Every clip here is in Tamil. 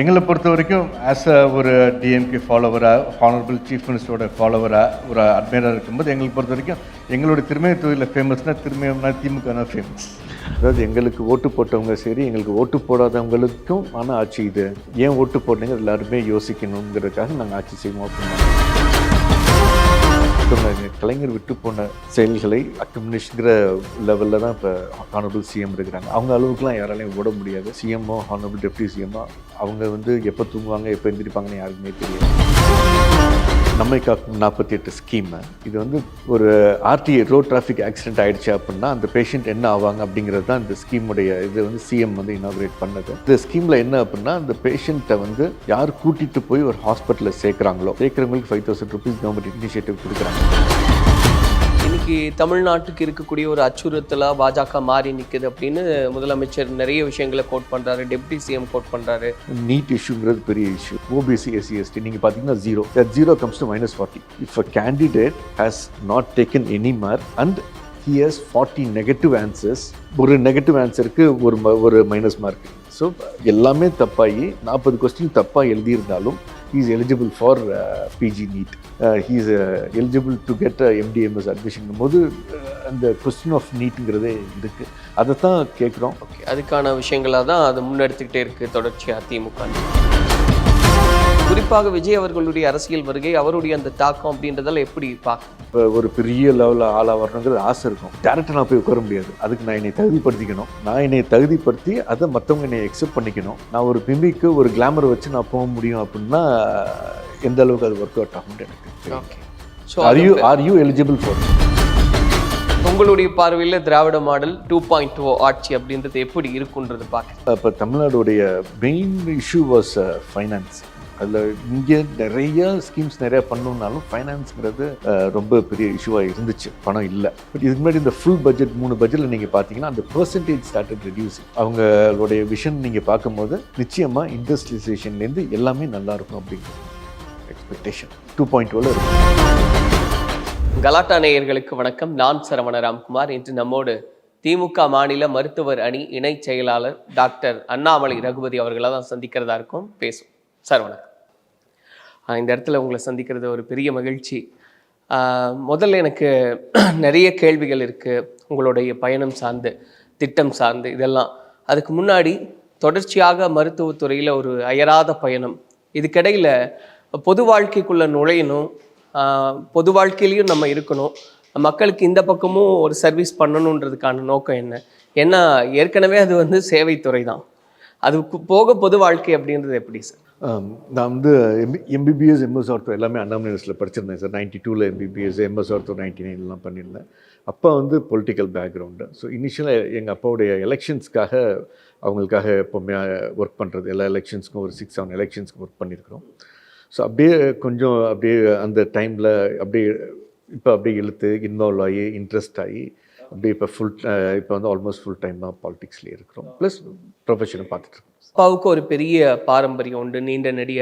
எங்களை பொறுத்த வரைக்கும் ஆஸ் அ ஒரு டிஎம்கே ஃபாலோவராக, ஹானரபிள் சீஃப் மினிஸ்டரோட ஃபாலோவராக, ஒரு அட்மையராக இருக்கும்போது எங்களை பொறுத்த வரைக்கும் எங்களுடைய திருமய தொழிலில் ஃபேமஸ்னால் திருமயம்னா திமுக ஃபேமஸ். அதாவது எங்களுக்கு ஓட்டு போட்டவங்க சரி, எங்களுக்கு ஓட்டு போடாதவங்களுக்கும் ஆனால் ஆட்சி இது ஏன் ஓட்டு போட்டீங்க எல்லாருமே யோசிக்கணுங்கிறதுக்காக நாங்கள் ஆட்சி செய்வோம் அப்படின்னா கலைஞர் விட்டு போன செயல்களை அக்கம்யூனிஸ்ட்ங்கிற லெவலில் தான் இப்போ ஹானரபிள் சிஎம் இருக்கிறாங்க. அவங்க அளவுக்குலாம் யாராலையும் ஓட முடியாது. சிஎம்மோ ஹானரபிள் டெப்டி சிஎம்மோ அவங்க எப்போ தூங்குவாங்க எப்போ எந்திரிப்பாங்கன்னு யாருக்குமே தெரியாது. நம்மை காக்கும் 48 ஸ்கீம் இது ஒரு ஆர்டிஏ ரோட் டிராஃபிக் ஆக்சிடென்ட் ஆகிடுச்சு அப்படின்னா அந்த பேஷண்ட் என்ன ஆவாங்க அப்படிங்கிறது தான் இந்த ஸ்கீமுடைய இது சிஎம் இனாகுரேட் பண்ணது. இந்த ஸ்கீமில் என்ன அப்படின்னா அந்த பேஷண்ட்டை யார் கூட்டிகிட்டு போய் ஒரு ஹாஸ்பிட்டலில் சேர்க்குறவங்களுக்கு 5,000 rupees கவர்மெண்ட் இனிஷியேட்டிவ் கொடுக்குறாங்க. இன்னைக்கு தமிழ்நாட்டுக்கு இருக்கக்கூடிய ஒரு அச்சுறுத்தலாக பாஜக மாறி நிற்குது அப்படின்னு முதலமைச்சர் நிறைய விஷயங்களை கோட் பண்ணுறாரு, டெப்டி சிஎம் கோட் பண்ணுறாரு. நீட் இஷ்யூங்கிறது பெரிய இஷ்யூ. ஓபிசி எஸ்சி எஸ்டி நீங்கள் பார்த்தீங்கன்னா zero comes to -40. If a candidate has not taken any mark and he has 40 negative answers, ஒரு நெகட்டிவ் ஆன்சருக்கு ஒரு மைனஸ் மார்க். ஸோ எல்லாமே தப்பாகி 40 கொஸ்டின் தப்பாக எழுதியிருந்தாலும் he is eligible for PG NEET. He is eligible to get MD/MS admission போது அந்த கொஸ்டின் ஆஃப் நீட்டுங்கிறதே இருக்குது. அதை தான் கேட்குறோம். ஓகே, அதுக்கான விஷயங்களாக தான் அதை முன்னெடுத்துக்கிட்டே இருக்குது தொடர்ச்சியாக திமுக. குறிப்பாக விஜய் அவர்களுடைய அரசியல் வருகை, அவருடைய அந்த தாக்கம் அப்படின்றதால எப்படி பார்க்க? இப்போ ஒரு பெரிய லெவலில் ஆளாக வரணுங்கிறது ஆசை இருக்கும். டேரக்டாக நான் போய் உட்கார முடியாது. அதுக்கு நான் என்னை தகுதிப்படுத்திக்கணும். நான் என்னை தகுதிப்படுத்தி அதை மற்றவங்க என்னை எக்ஸெப்ட் பண்ணிக்கணும். நான் ஒரு பிம்பிக்கு ஒரு கிளாமர் வச்சு நான் போக முடியும் அப்படின்னா எந்த அளவுக்கு அது ஒர்க் அவுட் ஆகும்னு எனக்கு. Okay, so are you eligible for? உங்களுடைய பார்வையில் திராவிட மாடல் 2.0 ஆட்சி அப்படின்றது எப்படி இருக்குன்றது பார்க்க? இப்போ தமிழ்நாடுடைய மெயின் இஷ்யூ வாஸ் ஃபைனான்ஸ். அதில் இங்கே நிறைய ஸ்கீம்ஸ் நிறையா பண்ணணுன்னாலும் ஃபைனான்ஸுங்கிறது ரொம்ப பெரிய இஷ்யூவாக இருந்துச்சு. பணம் இல்லை. பட் இதுக்கு முன்னாடி இந்த ஃபுல் பட்ஜெட் 3 பட்ஜெட்டில் நீங்கள் பார்த்தீங்கன்னா அந்த பெர்சன்டேஜ் ஸ்டார்டட் ரெடியூசிங். அவங்களுடைய விஷன் நீங்கள் பார்க்கும்போது நிச்சயமாக இண்டஸ்ட்ரியலைசேஷன்லேருந்து எல்லாமே நல்லாயிருக்கும் அப்படிங்கிற எக்ஸ்பெக்டேஷன் 2.0 இருக்கும். கலாட்டா நேயர்களுக்கு வணக்கம். நான் சரவண ராம்குமார். இன்று நம்மோடு திமுக மாநில மருத்துவர் அணி இணை செயலாளர் டாக்டர் அண்ணாமலை ரகுபதி அவர்களாக தான் சந்திக்கிறதா இருக்கும். பேசும் சார், வணக்கம். இந்த இடத்துல உங்களை சந்திக்கிறது ஒரு பெரிய மகிழ்ச்சி. முதல்ல எனக்கு நிறைய கேள்விகள் இருக்குது உங்களுடைய பயணம் சார்ந்து, திட்டம் சார்ந்து, இதெல்லாம். அதுக்கு முன்னாடி தொடர்ச்சியாக மருத்துவத்துறையில் ஒரு அயராத பயணம். இதுக்கிடையில் பொது வாழ்க்கைக்குள்ளே நுழையணும், பொது வாழ்க்கையிலையும் நம்ம இருக்கணும், மக்களுக்கு இந்த பக்கமும் ஒரு சர்வீஸ் பண்ணணுன்றதுக்கான நோக்கம் என்ன? ஏன்னா ஏற்கனவே அது சேவைத்துறை தான். அதுக்கு போக பொது வாழ்க்கை அப்படின்றது எப்படி சார்? நான் எம்பிபிஎஸ் எம்எஸ் ஆர்த்தோ எல்லாமே அண்ணாமலை யூனிவர்சிட்டியில் படிச்சிருந்தேன் சார். 92 எம்பிபிஎஸ், எம்எஸ் ஆர்த்தோ 99 பண்ணியிருந்தேன். அப்போ பொலிட்டிக்கல் பேக்ரவுண்டு. ஸோ இனிஷியலாக எங்கள் அப்பாவுடைய எலெக்ஷன்ஸ்க்காக அவங்களுக்காக எப்போவுமே ஒர்க் பண்ணுறது, எல்லா எலெக்ஷன்ஸ்க்கும் ஒரு 6-7 எலெக்ஷன்ஸ்க்கு ஒர்க் பண்ணியிருக்கிறோம். ஸோ அப்படியே அந்த டைமில் அப்படியே இழுத்து இன்வால்வ் ஆகி இன்ட்ரெஸ்ட் ஆகி இப்போ ஆல்மோஸ்ட் ஃபுல் டைம் தான் பாலிடிக்ஸ்லேயே இருக்கிறோம். ப்ளஸ் ப்ரொஃபஷனை பார்த்துட்ருக்கோம். அப்பாவுக்கு ஒரு பெரிய பாரம்பரியம் உண்டு, நீண்ட நெடிய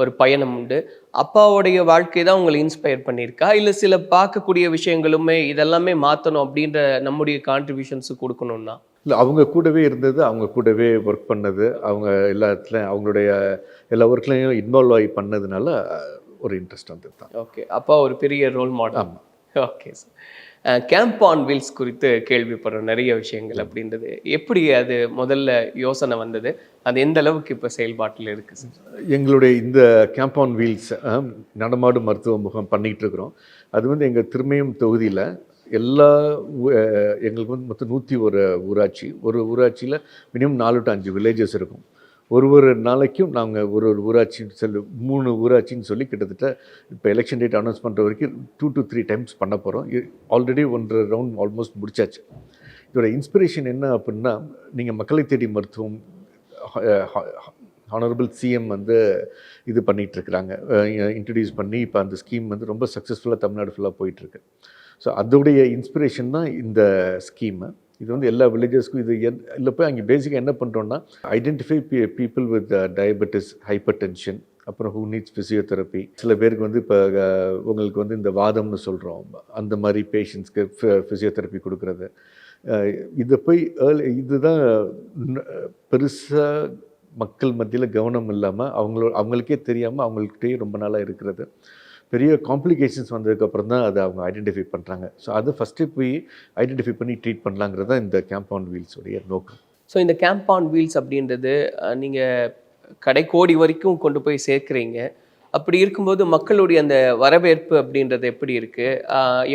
ஒரு பயணம் உண்டு. அப்பாவுடைய வாழ்க்கை தான் உங்களை இன்ஸ்பயர் பண்ணியிருக்கா, இல்லை சில பார்க்கக்கூடிய விஷயங்களுமே இதெல்லாமே மாற்றணும் அப்படின்ற நம்முடைய கான்ட்ரிபியூஷன்ஸு கொடுக்கணும்னா? இல்லை, அவங்க கூடவே இருந்தது, அவங்க கூடவே ஒர்க் பண்ணது, அவங்க எல்லா இடத்துலையும் அவங்களுடைய எல்லா ஒர்க்லையும் இன்வால்வ் ஆகி பண்ணதுனால ஒரு இன்ட்ரெஸ்ட் வந்தது தான். ஓகே, அப்பா ஒரு பெரிய ரோல் மாடல். ஆமாம். Okay sir. Camp on wheels குறித்து கேள்விப்படுறோம் நிறைய விஷயங்கள் அப்படின்றது. எப்படி அது முதல்ல யோசனை வந்தது, அது எந்த அளவுக்கு இப்போ செயல்பாட்டில் இருக்குது சார்? எங்களுடைய இந்த கேம்ப் ஆன் வீல்ஸ் நடமாடு மருத்துவ முகாம் பண்ணிக்கிட்டு இருக்கிறோம். அது எங்கள் திருமயம் தொகுதியில் எங்களுக்கு மொத்தம் 101 ஊராட்சி. ஒரு ஊராட்சியில் மினிமம் 4 to 5 வில்லேஜஸ் இருக்கும். ஒரு நாளைக்கும் நாங்கள் ஒரு ஊராட்சின்னு சொல்லி 3 ஊராட்சின்னு சொல்லி கிட்டத்தட்ட இப்போ எலெக்ஷன் டேட் அனௌன்ஸ் பண்ணுற வரைக்கும் 2 to 3 times பண்ண போகிறோம். ஆல்ரெடி 1 ரவுண்ட் ஆல்மோஸ்ட் முடிச்சாச்சு. இதோட இன்ஸ்பிரேஷன் என்ன அப்படின்னா, நீங்கள் மக்களை தேடி மருத்துவம் ஹானரபிள் சிஎம் இது பண்ணிகிட்ருக்குறாங்க, இன்ட்ரடியூஸ் பண்ணி இப்போ அந்த ஸ்கீம் ரொம்ப சக்ஸஸ்ஃபுல்லாக தமிழ்நாடு ஃபுல்லாக போயிட்டுருக்கு. ஸோ அதோடைய இன்ஸ்பிரேஷன் தான் இந்த ஸ்கீமு. இது எல்லா வில்லேஜஸ்க்கும் இல்லை போய் அங்கே பேசிக்காக என்ன பண்ணுறோன்னா, identify people with diabetes, hyper tension, அப்புறம் ஹூ நீட்ஸ் ஃபிசியோதெரப்பி. சில பேருக்கு இப்போ உங்களுக்கு இந்த வாதம்னு சொல்கிறோம், அந்த மாதிரி பேஷண்ட்ஸ்க்கு ஃபிசியோதெரப்பி கொடுக்குறது. இதை போய் இதுதான் பெருசாக மக்கள் மத்தியில் கவனம் இல்லாமல் அவங்களுக்கே தெரியாமல் அவங்கள்கிட்டயே ரொம்ப நாளாக இருக்கிறது. பெரிய காம்ப்ளிகேஷன்ஸ் வந்ததுக்கப்புறம் தான் அதை அவங்க ஐடென்டிஃபை பண்ணுறாங்க. ஸோ அதை ஃபஸ்ட்டு போய் ஐடென்டிஃபை பண்ணி ட்ரீட் பண்ணலாங்கிறது தான் இந்த கேம்ப் ஆன் வீல்ஸோடைய நோக்கம். ஸோ இந்த கேம்ப் ஆன் வீல்ஸ் அப்படின்றது நீங்கள் கடைக்கோடி வரைக்கும் கொண்டு போய் சேர்க்குறீங்க. அப்படி இருக்கும்போது மக்களுடைய அந்த வரவேற்பு அப்படின்றது எப்படி இருக்குது?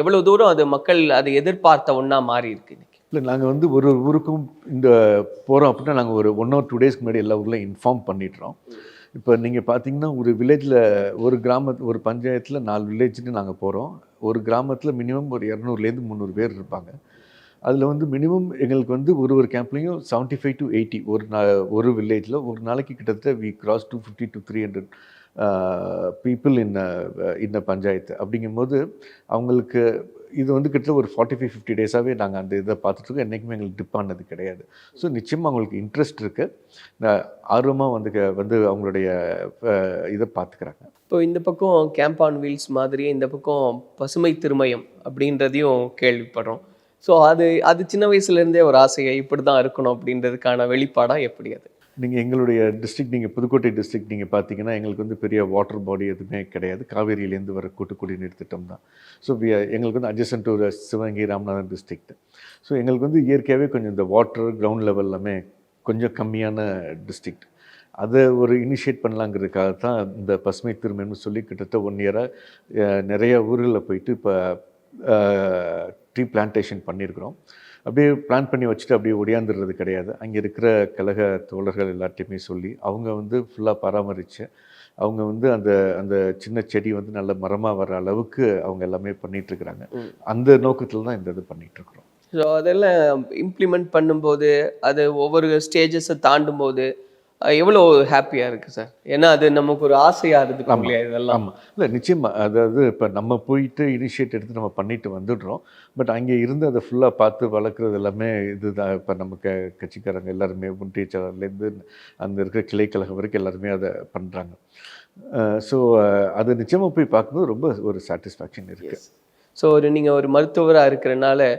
எவ்வளோ தூரம் அது மக்கள் அதை எதிர்பார்த்த ஒன்றா மாறி இருக்கு இன்னைக்கு? இல்லை, நாங்கள் வந்து ஒரு ஊருக்கும் இந்த போகிறோம் அப்படின்னா நாங்கள் ஒரு 1 or 2 டேஸ்க்கு முன்னாடி எல்லா ஊர்லையும் இன்ஃபார்ம் பண்ணிடுறோம். இப்போ நீங்கள் பார்த்தீங்கன்னா ஒரு வில்லேஜில் ஒரு பஞ்சாயத்தில் 4 வில்லேஜுக்கு நாங்கள் போகிறோம். ஒரு கிராமத்தில் மினிமம் ஒரு 200லேருந்து 300 பேர் இருப்பாங்க. அதில் வந்து மினிமம் எங்களுக்கு வந்து ஒரு கேம்ப்லேயும் 75 to 80 ஒரு வில்லேஜில் ஒரு நாளைக்கு கிட்டத்தட்ட வி கிராஸ் 250 to 300 பீப்புள் இந்த பஞ்சாயத்து. அப்படிங்கும்போது அவங்களுக்கு இது வந்து கிட்டத்தட்ட ஒரு 45-50 டேஸாகவே நாங்கள் அந்த இதை பார்த்துட்ருக்கோம். என்றைக்குமே எங்களுக்கு டிப் ஆனது கிடையாது. ஸோ நிச்சயமாக அவங்களுக்கு இன்ட்ரெஸ்ட் இருக்குது, ஆர்வமாக வந்து அவங்களுடைய இதை பார்த்துக்கிறாங்க. இப்போ இந்த பக்கம் கேம்ப் ஆன் வீல்ஸ் மாதிரியே இந்த பக்கம் பசுமை திருமயம் அப்படின்றதையும் கேள்விப்படுறோம். ஸோ அது சின்ன வயசுலேருந்தே ஒரு ஆசையை இப்படி தான் இருக்கணும் அப்படின்றதுக்கான வெளிப்பாடாக எப்படி அது? நீங்கள் எங்களுடைய டிஸ்ட்ரிக்ட், நீங்கள் புதுக்கோட்டை டிஸ்ட்ரிக்ட் நீங்கள் பார்த்தீங்கன்னா எங்களுக்கு வந்து பெரிய வாட்டர் பாடி எதுவுமே கிடையாது. காவேரியிலேருந்து வர கூட்டு குடிநீர் திட்டம் தான். ஸோ எங்களுக்கு வந்து adjacent to Sivaganga Ramanathan district. So எங்களுக்கு வந்து இயற்கையாகவே கொஞ்சம் இந்த வாட்டர் கிரவுண்ட் லெவல் எல்லாமே கொஞ்சம் கம்மியான டிஸ்ட்ரிக்ட். அதை ஒரு இனிஷியேட் பண்ணலாங்கிறதுக்காக தான் இந்த பசுமை திருமயம்னு சொல்லி கிட்டத்தட்ட 1 இயராக நிறைய ஊர்களில் போயிட்டு இப்போ ட்ரீ பிளான்டேஷன் பண்ணியிருக்கிறோம். அப்படியே பிளான் பண்ணி வச்சுட்டு அப்படியே ஒடியாந்துடுறது கிடையாது. அங்கே இருக்கிற கழக தோழர்கள் எல்லாத்தையுமே சொல்லி அவங்க வந்து ஃபுல்லாக பராமரித்து அவங்க வந்து அந்த அந்த சின்ன செடி வந்து நல்ல மரமாக வர அளவுக்கு அவங்க எல்லாமே பண்ணிகிட்ருக்குறாங்க. அந்த நோக்கத்தில் தான் இந்த இது பண்ணிகிட்ருக்குறோம். ஸோ அதெல்லாம் இம்ப்ளிமெண்ட் பண்ணும்போது அது ஒவ்வொரு ஸ்டேஜஸை தாண்டும் போது எவ்வளோ ஹாப்பியாக இருக்குது சார்? ஏன்னா அது நமக்கு ஒரு ஆசையாக இருக்குது இல்லையா இதெல்லாம்? ஆமாம், இல்லை நிச்சயமாக. அதாவது இப்போ நம்ம போயிட்டு இனிஷியேட் எடுத்து நம்ம பண்ணிட்டு வந்துடுறோம். பட் அங்கே இருந்து அதை ஃபுல்லாக பார்த்து வளர்க்குறது எல்லாமே இதுதான். இப்போ நம்ம கட்சிக்காரங்க எல்லாருமே ஒன்றிய செயலர்லேருந்து அந்த இருக்கிற கிளைக்கழகம் வரைக்கும் எல்லாருமே அதை பண்ணுறாங்க. ஸோ அது நிச்சயமாக போய் பார்க்கும்போது ரொம்ப ஒரு சாட்டிஸ்ஃபேக்ஷன் இருக்குது. ஸோ நீங்கள் ஒரு மருத்துவராக இருக்கிறனால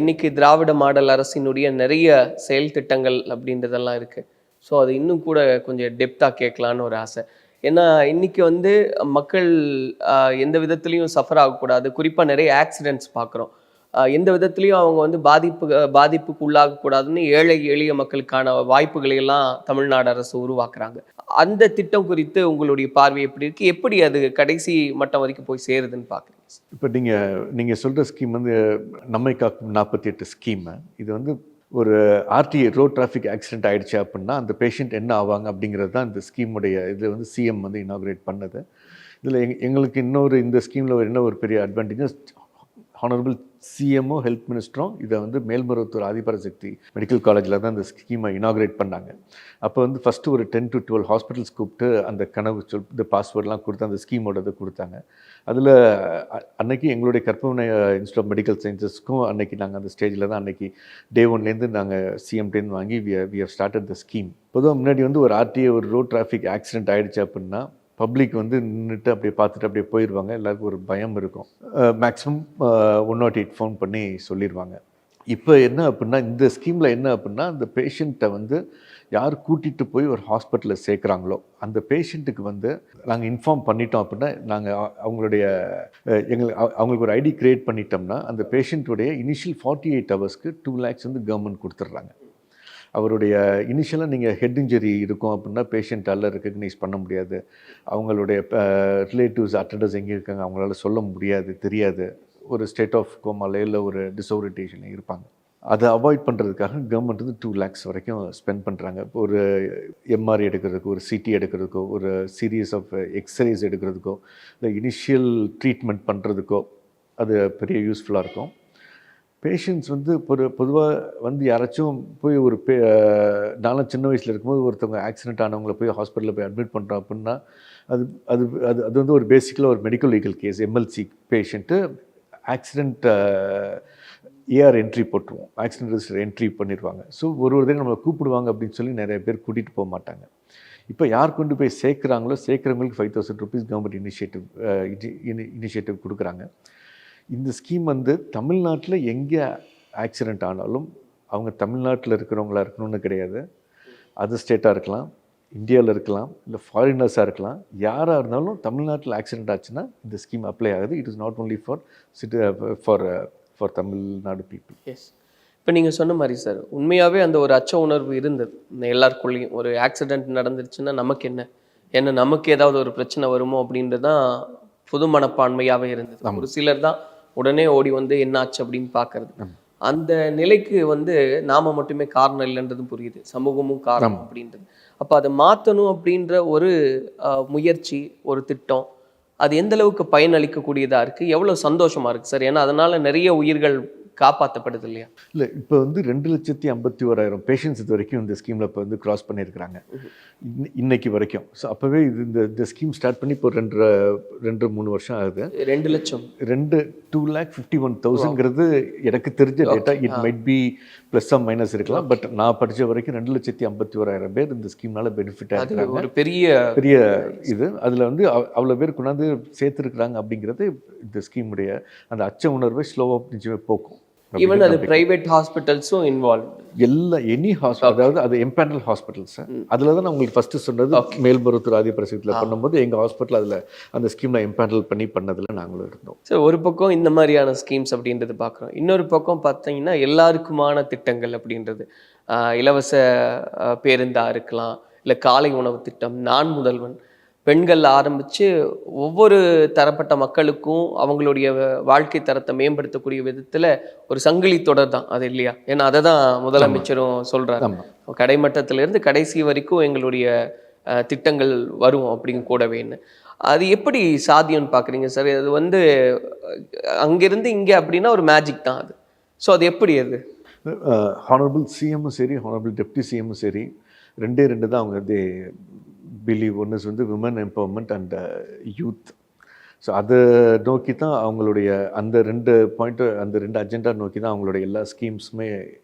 இன்னைக்கு திராவிட மாடல் அரசினுடைய நிறைய செயல் திட்டங்கள் அப்படின்றதெல்லாம் இருக்குது. ஸோ அது இன்னும் கூட கொஞ்சம் டெப்த்தாக கேட்கலான்னு ஒரு ஆசை. ஏன்னா இன்றைக்கி வந்து மக்கள் எந்த விதத்துலேயும் சஃபர் ஆகக்கூடாது. குறிப்பாக நிறைய ஆக்சிடெண்ட்ஸ் பார்க்குறோம். எந்த விதத்துலேயும் அவங்க வந்து பாதிப்புக்கு உள்ளாகக்கூடாதுன்னு ஏழை எளிய மக்களுக்கான வாய்ப்புகளை எல்லாம் தமிழ்நாடு அரசு உருவாக்குறாங்க. அந்த திட்டம் குறித்து உங்களுடைய பார்வை எப்படி இருக்குது? எப்படி அது கடைசி மட்டம் வரைக்கும் போய் சேருதுன்னு பார்க்குறீங்க? இப்போ நீங்கள் சொல்கிற ஸ்கீம் வந்து நம்மை காக்கும் 48 ஸ்கீமு. இது வந்து ஒரு ஆர்டிஏ ரோட் டிராஃபிக் ஆக்சிடென்ட் ஆகிடுச்சு அப்படின்னா அந்த பேஷண்ட் என்ன ஆவாங்க அப்படிங்கிறது தான் இந்த ஸ்கீமுடைய இது வந்து சிஎம் வந்து இனாக்ரேட் பண்ணது. இதில் எங்களுக்கு இந்த ஸ்கீமில் என்ன ஒரு பெரிய அட்வான்டேஜ், ஹானரபிள் சிஎம்ஓ ஹெல்த் மினிஸ்டரும் இதை வந்து மேல்மருவத்தூர் ஆதிபராசக்தி மெடிக்கல் காலேஜில் தான் இந்த ஸ்கீமை இனாக்ரேட் பண்ணாங்க. அப்போ வந்து ஃபஸ்ட்டு ஒரு 10 to 12 ஹாஸ்பிட்டல்ஸ் கூப்பிட்டு அந்த கனவு இந்த பாஸ்வேர்டெலாம் கொடுத்து அந்த ஸ்கீமோட இதை கொடுத்தாங்க. அதில் அன்னைக்கு எங்களுடைய கற்பனை இன்ஸ்டியூட் ஆஃப் மெடிக்கல் சயின்சஸ்க்கும் அன்னைக்கு நாங்கள் அந்த ஸ்டேஜில் தான் அன்னைக்கு டே 1லேருந்து நாங்கள் சிஎம்டேருந்து வாங்கி we have started the scheme. பொதுவாக முன்னாடி வந்து ஒரு ஆர்டிஏ ஒரு ரோட் டிராஃபிக் ஆக்சிடென்ட் ஆகிடுச்சு அப்படின்னா பப்ளிக் வந்து நின்றுட்டு அப்படியே பார்த்துட்டு அப்படியே போயிடுவாங்க. எல்லாருக்கும் ஒரு பயம் இருக்கும். மேக்ஸிமம் 108 ஃபோன் பண்ணி சொல்லிடுவாங்க. இப்போ என்ன அப்படின்னா இந்த ஸ்கீமில் என்ன அப்படின்னா அந்த பேஷண்ட்டை வந்து யார் கூட்டிகிட்டு போய் ஒரு ஹாஸ்பிட்டலில் சேர்க்குறாங்களோ அந்த பேஷண்ட்டுக்கு வந்து நாங்கள் இன்ஃபார்ம் பண்ணிட்டோம் அப்படின்னா நாங்கள் அவங்களுக்கு ஒரு ஐடி க்ரியேட் பண்ணிட்டோம்னா அந்த பேஷண்ட்டுடைய இனிஷியல் 48 ஹவர்ஸ்க்கு 2 lakhs வந்து கவர்மெண்ட் கொடுத்துட்றாங்க. அவருடைய இனிஷியலாக நீங்கள் ஹெட் இன்ஜரி இருக்கும் அப்படின்னா பேஷண்ட்டால் ரெக்கக்னைஸ் பண்ண முடியாது. அவங்களுடைய ரிலேட்டிவ்ஸ் அட்டண்டர்ஸ் எங்கே இருக்காங்க அவங்களால சொல்ல முடியாது, தெரியாது. ஒரு ஸ்டேட் ஆஃப் கோமால இல்லை ஒரு டிஸோரியன்டேஷனில் இருப்பாங்க. அதை அவாய்ட் பண்ணுறதுக்காக கவர்மெண்ட் வந்து 2 lakhs வரைக்கும் ஸ்பெண்ட் பண்ணுறாங்க. இப்போ ஒரு எம்ஆர்ஐ எடுக்கிறதுக்கோ, ஒரு சிடி எடுக்கிறதுக்கோ, ஒரு சீரியஸ் ஆஃப் எக்ஸ்ரேஸ் எடுக்கிறதுக்கோ, இல்லை இனிஷியல் ட்ரீட்மெண்ட் பண்ணுறதுக்கோ அது பெரிய யூஸ்ஃபுல்லாக இருக்கும். பேஷண்ட்ஸ் வந்து பொதுவாக வந்து யாராச்சும் போய் நானும் சின்ன வயசில் இருக்கும்போது ஒருத்தவங்க ஆக்சிடென்ட் ஆனவங்களை போய் ஹாஸ்பிட்டலில் போய் அட்மிட் பண்ணுறோம் அப்படின்னா அது அது அது அது வந்து ஒரு பேசிக்கலாக ஒரு medical legal case. MLC patient accident AR entry போட்டுருவோம், ஆக்சிடென்ட் ரெஜிஸ்டர் என்ட்ரி பண்ணிடுவாங்க. ஸோ ஒரு தடவை நம்மளை கூப்பிடுவாங்க அப்படின்னு சொல்லி நிறைய பேர் கூட்டிகிட்டு போக மாட்டாங்க. இப்போ யார் கொண்டு போய் சேர்க்குறவங்களுக்கு 5,000 rupees கவர்மெண்ட் இனிஷியேட்டிவ் கொடுக்குறாங்க. இந்த ஸ்கீம் வந்து தமிழ்நாட்டில் எங்கே ஆக்சிடெண்ட் ஆனாலும் அவங்க தமிழ்நாட்டில் இருக்கிறவங்களா இருக்கணும்னு கிடையாது, அதர் ஸ்டேட்டாக இருக்கலாம், இந்தியாவில் இருக்கலாம், இல்லை ஃபாரினர்ஸாக இருக்கலாம், யாராக இருந்தாலும் தமிழ்நாட்டில் ஆக்சிடென்ட் ஆச்சுன்னா இந்த ஸ்கீம் அப்ளை ஆகுது. It is not only for for Tamil Nadu people. Yes. இப்போ நீங்கள் சொன்ன மாதிரி சார், உண்மையாகவே அந்த ஒரு அச்ச உணர்வு இருந்தது எல்லாருக்குள்ளேயும். ஒரு ஆக்சிடென்ட் நடந்துருச்சுன்னா நமக்கு என்ன நமக்கு ஏதாவது ஒரு பிரச்சனை வருமோ அப்படின்றது தான் பொது மனப்பான்மையாகவே இருந்தது. ஒரு சிலர் தான் உடனே ஓடி வந்து என்ன ஆச்சு அப்படின்னு பார்க்கறது. அந்த நிலைக்கு வந்து நாம மட்டுமே காரணம் இல்லைன்றதும் புரியுது, சமூகமும் காரணம் அப்படின்றது. அப்போ அதை மாற்றணும் அப்படின்ற ஒரு முயற்சி, ஒரு திட்டம், அது எந்த அளவுக்கு பயனளிக்கக்கூடியதாக இருக்குது, எவ்வளோ சந்தோஷமாக இருக்குது சார்? ஏன்னா அதனால் நிறைய உயிர்கள் காப்பாற்றப்படுது இல்லையா? இல்லை, இப்போ வந்து 2,51,000 பேஷண்ட்ஸ் இது வரைக்கும் இந்த ஸ்கீமில் இப்போ வந்து கிராஸ் பண்ணியிருக்கிறாங்க இன்னைக்கு வரைக்கும். ஸோ அப்போவே இந்த ஸ்கீம் ஸ்டார்ட் பண்ணி இப்போ 2-3 வருஷம் ஆகுது. 2 லட்சம் 2,51,000ங்கிறது எனக்கு தெரிஞ்ச data. It might be plus or minus இருக்கலாம். பட் நான் படித்த வரைக்கும் 2,51,000 பேர் இந்த ஸ்கீம்னால பெனிஃபிட் ஆகிருக்காங்க. ஒரு பெரிய இது அதில் வந்து அவ்வளோ பேர் கொண்டாந்து சேர்த்துருக்குறாங்க அப்படிங்கிறது இந்த ஸ்கீமுடைய அந்த அச்ச உணர்வை ஸ்லோவாக நிச்சயமே போக்கும். ஈவன் அது பிரைவேட் ஹாஸ்பிட்டல்ஸும் இன்வால்வ். எனி ஹாஸ்பிட்டல், அதாவது அது எம்பேனல் ஹாஸ்பிட்டல்ஸ். அதில் தான் நான் உங்களுக்கு ஃபஸ்ட்டு சொன்னது, மேல்மருவத்தூர் ஆதிபரசத்தில் பண்ணும்போது எங்கள் ஹாஸ்பிட்டல் அதில் அந்த ஸ்கீமில் எம்பேனல் பண்ணதில் நாங்களும் இருந்தோம். ஸோ ஒரு பக்கம் இந்த மாதிரியான ஸ்கீம்ஸ் அப்படின்றது பார்க்குறோம். இன்னொரு பக்கம் பார்த்தீங்கன்னா எல்லாருக்குமான திட்டங்கள் அப்படின்றது, இலவச பேருந்தாக இருக்கலாம், இல்லை காலை உணவு திட்டம், நான் முதல்வன், பெண்கள் ஆரம்பித்து ஒவ்வொரு தரப்பட்ட மக்களுக்கும் அவங்களுடைய வாழ்க்கை தரத்தை மேம்படுத்தக்கூடிய விதத்தில் ஒரு சங்கிலி தொடர் தான் அது இல்லையா? ஏன்னா அதை தான் முதலமைச்சரும் சொல்கிறாரு, கடைமட்டத்திலேருந்து கடைசி வரைக்கும் எங்களுடைய திட்டங்கள் வரும் அப்படிங்க கூடவேன்னு. அது எப்படி சாத்தியம்னு பார்க்குறீங்க சார்? அது வந்து அங்கேருந்து இங்கே அப்படின்னா ஒரு மேஜிக் தான் அது. ஸோ அது எப்படி அது? ஹானரபிள் சிஎம்மும் சரி, ஹானரபிள் டெப்டி சிஎம்மும் சரி, 2 தான் அவங்க வந்து பிலீவ். ஒன்று வந்து women empowerment and youth. So அதை நோக்கி தான் அவங்களுடைய அந்த 2 பாயிண்ட்டு, அந்த 2 அஜெண்டா நோக்கி தான் அவங்களுடைய எல்லா ஸ்கீம்ஸுமே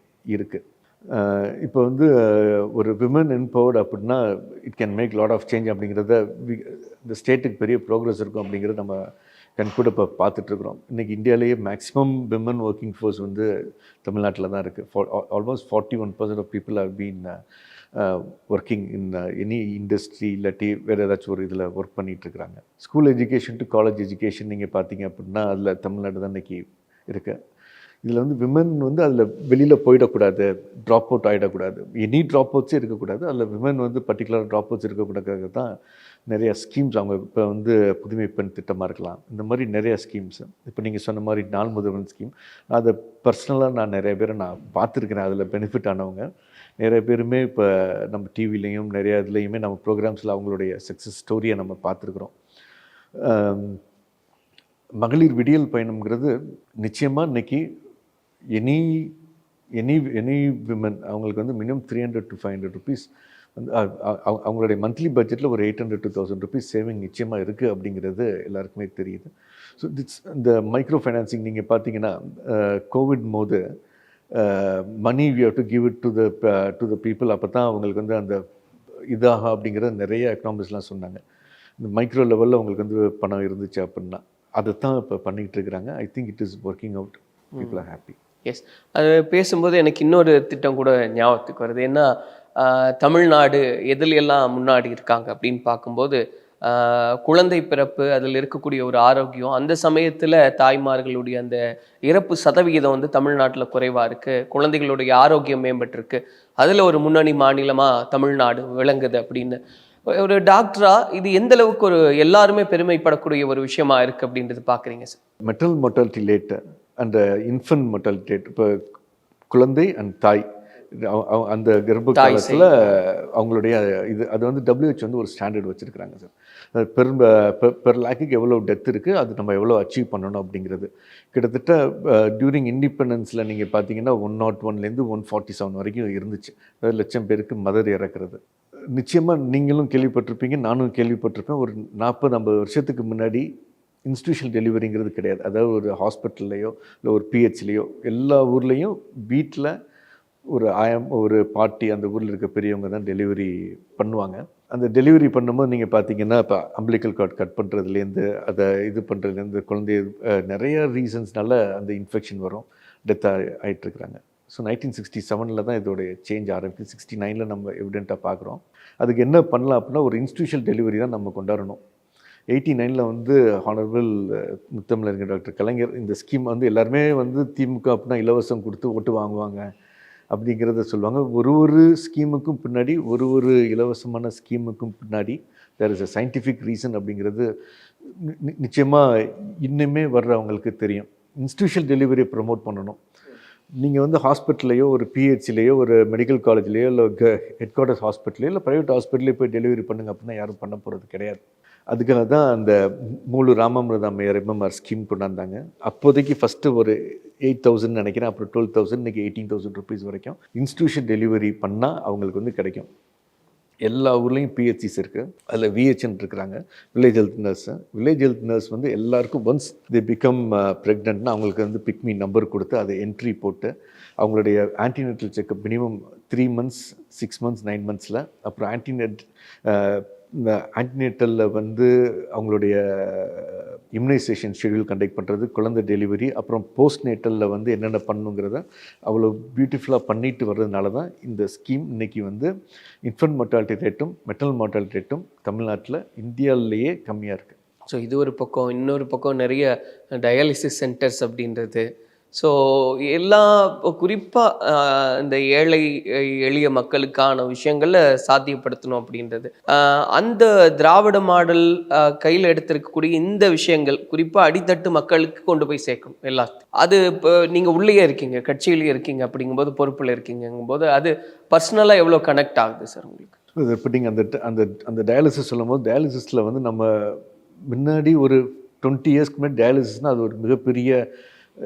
இருக்குது. இப்போ வந்து ஒரு விமன் எம்பவர்டு அப்படின்னா it can make lot of change அப்படிங்கிறத இந்த ஸ்டேட்டுக்கு பெரிய ப்ரோக்ரஸ் இருக்கும் அப்படிங்கிறத நம்ம கண்கூட இப்போ பார்த்துட்ருக்குறோம். இன்றைக்கி இந்தியாவிலேயே மேக்ஸிமம் விமன் ஒர்க்கிங் ஃபோர்ஸ் வந்து தமிழ்நாட்டில் தான் இருக்குது. Almost 41% of people have been working in any industry, இல்லாட்டி வேறு ஏதாச்சும் ஒரு இதில் ஒர்க் பண்ணிகிட்ருக்குறாங்க. School education to college education நீங்கள் பார்த்தீங்க அப்படின்னா அதில் தமிழ்நாடு தான் இன்றைக்கி இருக்குது. இதில் வந்து விமன் வந்து அதில் வெளியில் போயிடக்கூடாது, ட்ராப் அவுட் ஆகிடக்கூடாது, எனி ட்ராப் அவுட்ஸே இருக்கக்கூடாது. அதில் விமன் வந்து பர்டிகுலர் ட்ராப் அவுட்ஸ் இருக்கக்கூடாது தான் நிறைய ஸ்கீம்ஸ். அவங்க இப்போ வந்து புதுமை பெண் திட்டமாக இருக்கலாம், இந்த மாதிரி நிறைய ஸ்கீம்ஸ். இப்போ நீங்கள் சொன்ன மாதிரி நாள் முதல்வன் ஸ்கீம், அதை பர்சனலாக நான் நிறைய பேரை நான் பார்த்துருக்கிறேன். அதில் பெனிஃபிட் ஆனவங்க நிறைய பேருமே இப்போ நம்ம டிவிலையும் நிறைய இதுலேயுமே நம்ம ப்ரோக்ராம்ஸில் அவங்களுடைய சக்ஸஸ் ஸ்டோரியை நம்ம பார்த்துருக்குறோம். மகளிர் விடியல் பயணம்ங்கிறது நிச்சயமாக இன்றைக்கி எனி விமன் அவங்களுக்கு வந்து மினிமம் 300 to 500 rupees வந்து அவங்களுடைய மந்த்லி பட்ஜெட்டில் ஒரு 800 to 1000 rupees சேவிங் நிச்சயமாக இருக்குது அப்படிங்கிறது எல்லாருக்குமே தெரியுது. ஸோ இந்த மைக்ரோ ஃபைனான்சிங் நீங்கள் பார்த்தீங்கன்னா கோவிட் போது money we have to give it to the people. அப்போ தான் அவங்களுக்கு வந்து அந்த இதாக அப்படிங்கிறத நிறைய எக்கனாமிக்ஸ்லாம் சொன்னாங்க. இந்த மைக்ரோ லெவலில் அவங்களுக்கு வந்து பணம் இருந்துச்சு அப்படின்னா அதை தான் இப்போ பண்ணிக்கிட்டு இருக்கிறாங்க. I think it is working out. People are happy. Yes. அது பேசும்போது எனக்கு இன்னொரு திட்டம் கூட ஞாபகத்துக்கு வருது. ஏன்னா தமிழ்நாடு எதில் எல்லாம் முன்னாடி இருக்காங்க அப்படின்னு பார்க்கும்போது குழந்தை பிறப்பு, அதில் இருக்கக்கூடிய ஒரு ஆரோக்கியம், அந்த சமயத்தில் தாய்மார்களுடைய அந்த இறப்பு சதவிகிதம் வந்து தமிழ்நாட்டில் குறைவாக இருக்குது. குழந்தைகளுடைய ஆரோக்கியம் மேம்பட்டிருக்கு. அதில் ஒரு முன்னணி மாநிலமாக தமிழ்நாடு விளங்குது அப்படின்னு ஒரு டாக்டரா இது எந்த அளவுக்கு ஒரு எல்லாருமே பெருமைப்படக்கூடிய ஒரு விஷயமா இருக்குது அப்படின்றது பார்க்குறீங்க sir? Maternal mortality rate and infant mortality rate, இப்போ குழந்தை அண்ட் தாய் அந்த கர்ப்ப காலத்தில் அவங்களுடைய இது அது வந்து WHO வந்து ஒரு ஸ்டாண்டர்ட் வச்சுருக்கிறாங்க சார். பெர் லேக்குக்கு எவ்வளோ டெத் இருக்குது, அது நம்ம எவ்வளோ அச்சீவ் பண்ணணும் அப்படிங்கிறது. கிட்டத்தட்ட டியூரிங் இண்டிபெண்டன்ஸில் நீங்கள் பார்த்தீங்கன்னா 101லேருந்து 147 வரைக்கும் இருந்துச்சு. 1,00,000 பேருக்கு மதர் இறக்குறது. நிச்சயமாக நீங்களும் கேள்விப்பட்டிருப்பீங்க, நானும் கேள்விப்பட்டிருப்பேன். ஒரு 40-50 வருஷத்துக்கு முன்னாடி இன்ஸ்டியூஷனல் டெலிவரிங்கிறது கிடையாது. அதாவது ஒரு ஹாஸ்பிட்டல்லையோ இல்லை ஒரு பிஹெச்லேயோ எல்லா ஊர்லேயும் வீட்டில் ஒரு பாட்டி, அந்த ஊரில் இருக்க பெரியவங்க தான் டெலிவரி பண்ணுவாங்க. அந்த டெலிவரி பண்ணும்போது நீங்கள் பார்த்தீங்கன்னா இப்போ அம்பிளிக்கல் கார்ட் கட் பண்ணுறதுலேருந்து அதை இது பண்ணுறதுலேருந்து குழந்தைய நிறைய ரீசன்ஸ்னால அந்த இன்ஃபெக்ஷன் வரும், டெத் ஆகிட்டுருக்குறாங்க. ஸோ 1967 தான் இதோடைய சேஞ்ச் ஆரம்பிக்குது. 69 நம்ம எவிடெண்ட்டாக பார்க்குறோம். அதுக்கு என்ன பண்ணலாம் அப்படின்னா ஒரு இன்ஸ்டிடியூஷனல் டெலிவரி தான் நம்ம கொண்டாடணும். 89 வந்து ஹானரபிள் முத்தமிழறிஞர் டாக்டர் கலைஞர் இந்த ஸ்கீம் வந்து எல்லாருமே வந்து திமுக அப்படின்னா இலவசம் கொடுத்து ஓட்டு வாங்குவாங்க அப்படிங்கிறத சொல்லுவாங்க. ஒரு ஸ்கீமுக்கும் பின்னாடி ஒரு இலவசமான ஸ்கீமுக்கும் பின்னாடி there is a scientific reason அப்படிங்கிறது நிச்சயமாக இன்னுமே வர்றவங்களுக்கு தெரியும். இன்ஸ்டிடியூஷனல் டெலிவரியை ப்ரமோட் பண்ணணும். நீங்கள் வந்து ஹாஸ்பிட்டல்லையோ ஒரு பிஹெச்லேயோ ஒரு மெடிக்கல் காலேஜ்லேயோ இல்லை ஹெட் குவார்ட்டர்ஸ் ஹாஸ்பிட்டலையோ இல்லை ப்ரைவேட் ஹாஸ்பிட்டலே போய் டெலிவரி பண்ணுங்க அப்படின்னா யாரும் பண்ண போகிறது கிடையாது. அதுக்காக தான் அந்த மூலு ராமாமிர்த அம்மையார் எம்எம்ஆர் ஸ்கீம் கொண்டாந்தாங்க. அப்போதைக்கு ஃபஸ்ட்டு ஒரு 8,000 நினைக்கிறேன், அப்புறம் 12,000, இன்றைக்கி 18,000 ருபீஸ் வரைக்கும் இன்ஸ்டிடியூஷன் டெலிவரி பண்ணால் அவங்களுக்கு வந்து கிடைக்கும். எல்லா ஊர்லேயும் பிஹெச்சிஸ் இருக்குது, அதில் விஹெச்என் இருக்கிறாங்க, village health nurse. Village health nurse வந்து எல்லாருக்கும் ஒன்ஸ் தி பிகம் ப்ரெக்னென்ட்னா அவங்களுக்கு வந்து பிக்மி நம்பர் கொடுத்து அதை என்ட்ரி போட்டு அவங்களுடைய antenatal checkup minimum 3 months 6 months 9 monthஸில், அப்புறம் இந்த ஆன்டிநேட்டலில் வந்து அவங்களுடைய இம்யூனைசேஷன் ஷெடியூல் கண்டக்ட் பண்ணுறது, குழந்தை டெலிவரி, அப்புறம் போஸ்ட் நேட்டலில் வந்து என்னென்ன பண்ணணுங்கிறத அவ்வளோ பியூட்டிஃபுல்லாக பண்ணிட்டு வர்றதுனால தான் இந்த ஸ்கீம் இன்றைக்கி வந்து இன்ஃபன்ட் மோர்டாலிட்டி ரேட்டும் மெட்டர்னல் மோர்டாலிட்டி ரேட்டும் தமிழ்நாட்டில் இந்தியாவிலேயே கம்மியாக இருக்குது. ஸோ இது ஒரு பக்கம். இன்னொரு பக்கம் நிறைய டயாலிசிஸ் சென்டர்ஸ் அப்படின்றது. ஸோ எல்லா குறிப்பாக இந்த ஏழை எளிய மக்களுக்கான விஷயங்களை சாத்தியப்படுத்தணும் அப்படின்றது. அந்த திராவிட மாடல் கையில் எடுத்திருக்கக்கூடிய இந்த விஷயங்கள் குறிப்பாக அடித்தட்டு மக்களுக்கு கொண்டு போய் சேர்க்கணும் எல்லாத்தையும். அது இப்போ நீங்கள் உள்ளேயே இருக்கீங்க, கட்சியிலேயே இருக்கீங்க, அப்படிங்கும்போது பொறுப்பில் இருக்கீங்கும்போது அது பர்சனலாக எவ்வளோ கனெக்ட் ஆகுது சார் உங்களுக்கு? இது இப்போ நீங்கள் அந்த டயாலிசிஸ் சொல்லும் போது, டயாலிசிஸில் வந்து நம்ம முன்னாடி ஒரு 20 yearsக்கு முன்னாடி டயாலிசிஸ்னால் அது ஒரு மிகப்பெரிய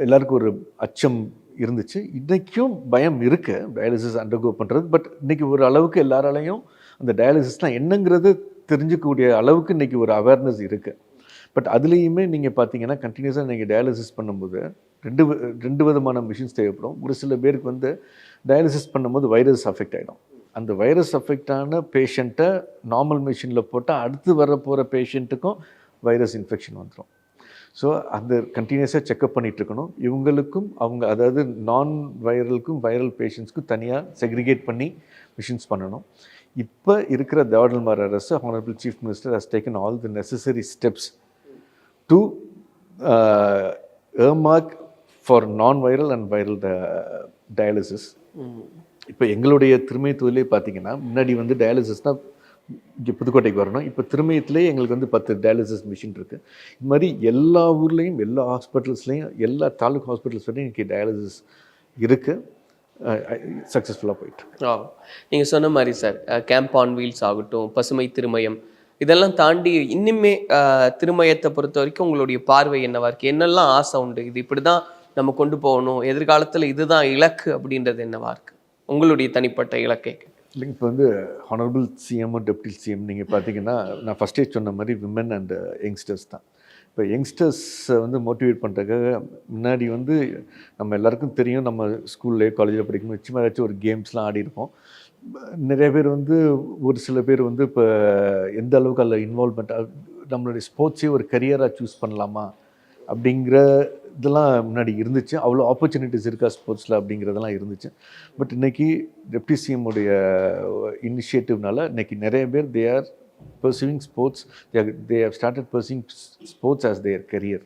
எல்லாருக்கும் ஒரு அச்சம் இருந்துச்சு. இன்றைக்கும் பயம் இருக்குது டயாலிசிஸ் அண்டர்கோ பண்ணுறது. பட் இன்றைக்கி ஒரு அளவுக்கு எல்லாராலையும் அந்த டயாலிசிஸ்லாம் என்னங்கிறது தெரிஞ்சுக்கக்கூடிய அளவுக்கு இன்றைக்கி ஒரு அவேர்னஸ் இருக்குது. பட் அதுலேயுமே நீங்கள் பார்த்தீங்கன்னா கண்டினியூஸாக நீங்கள் டயாலிசிஸ் பண்ணும்போது ரெண்டு விதமான மிஷின்ஸ் தேவைப்படும். ஒரு சில பேருக்கு வந்து டயாலிசிஸ் பண்ணும்போது வைரஸ் அஃபெக்ட் ஆகிடும். அந்த வைரஸ் அஃபெக்டான பேஷண்ட்டை நார்மல் மிஷினில் போட்டால் அடுத்து வரப்போகிற பேஷண்ட்டுக்கும் வைரஸ் இன்ஃபெக்ஷன் வந்துடும். ஸோ அந்த கண்டினியூஸாக செக்கப் பண்ணிகிட்ருக்கணும். இவங்களுக்கும் அவங்க அதாவது நான் வைரலுக்கும் வைரல் பேஷண்ட்ஸ்க்கும் தனியாக செக்ரிகேட் பண்ணி மிஷின்ஸ் பண்ணணும். இப்போ இருக்கிற திராவிடமாடல் அரசு honourable chief minister has taken all the necessary steps to earmark for நான் வைரல் அண்ட் வைரல் டயாலிசிஸ். இப்போ எங்களுடைய திருமயத்தூர்லேயே பார்த்தீங்கன்னா முன்னாடி வந்து டயாலிசிஸ்னால் இங்கே புதுக்கோட்டைக்கு வரணும். இப்போ திருமயத்துலேயே எங்களுக்கு வந்து 10 டயாலிசிஸ் மிஷின் இருக்குது. இது மாதிரி எல்லா ஊர்லேயும் எல்லா ஹாஸ்பிட்டல்ஸ்லேயும் எல்லா தாலுக் ஹாஸ்பிட்டல்ஸ்லேயும் இன்றைக்கி டயாலிசிஸ் இருக்குது. சக்ஸஸ்ஃபுல்லாக போயிட்டுருக்கு. நீங்கள் சொன்ன மாதிரி சார் கேம்ப் ஆன் வீல்ஸ் ஆகட்டும், பசுமை திருமயம், இதெல்லாம் தாண்டி இன்னுமே திருமயத்தை பொறுத்த வரைக்கும் உங்களுடைய பார்வை என்னவா இருக்குது? என்னெல்லாம் ஆசை உண்டு, இது இப்படி தான் நம்ம கொண்டு போகணும், எதிர்காலத்தில் இதுதான் இலக்கு அப்படின்றது என்னவா இருக்குது உங்களுடைய தனிப்பட்ட இலக்கை? இல்லைங்க, இப்போ வந்து ஹானரபிள் சிஎம் டெப்டி சிஎம் நீங்கள் பார்த்தீங்கன்னா நான் ஃபஸ்ட்டே சொன்ன மாதிரி விமன் அண்ட் யங்ஸ்டர்ஸ் தான். இப்போ யங்ஸ்டர்ஸை வந்து மோட்டிவேட் பண்ணுறதுக்காக முன்னாடி வந்து நம்ம எல்லாருக்கும் தெரியும், நம்ம ஸ்கூல்லேயே காலேஜில் படிக்கணும் நிச்சயமாக ஏதாச்சும் ஒரு கேம்ஸ்லாம் ஆடிருப்போம். நிறைய பேர் வந்து ஒரு சில பேர் வந்து இப்போ எந்த அளவுக்கு அதில் இன்வால்வ்மெண்ட் நம்மளுடைய ஸ்போர்ட்ஸே ஒரு கரியராக சூஸ் பண்ணலாமா அப்படிங்கிற இதெல்லாம் முன்னாடி இருந்துச்சு. அவ்வளோ ஆப்பர்ச்சுனிட்டிஸ் இருக்கா ஸ்போர்ட்ஸில் அப்படிங்கிறதெல்லாம் இருந்துச்சு. பட் இன்றைக்கி டெப்டி சிஎம்முடைய இனிஷியேட்டிவ்னால இன்றைக்கி நிறைய பேர் they are pursuing sports, they have started pursuing sports as their career.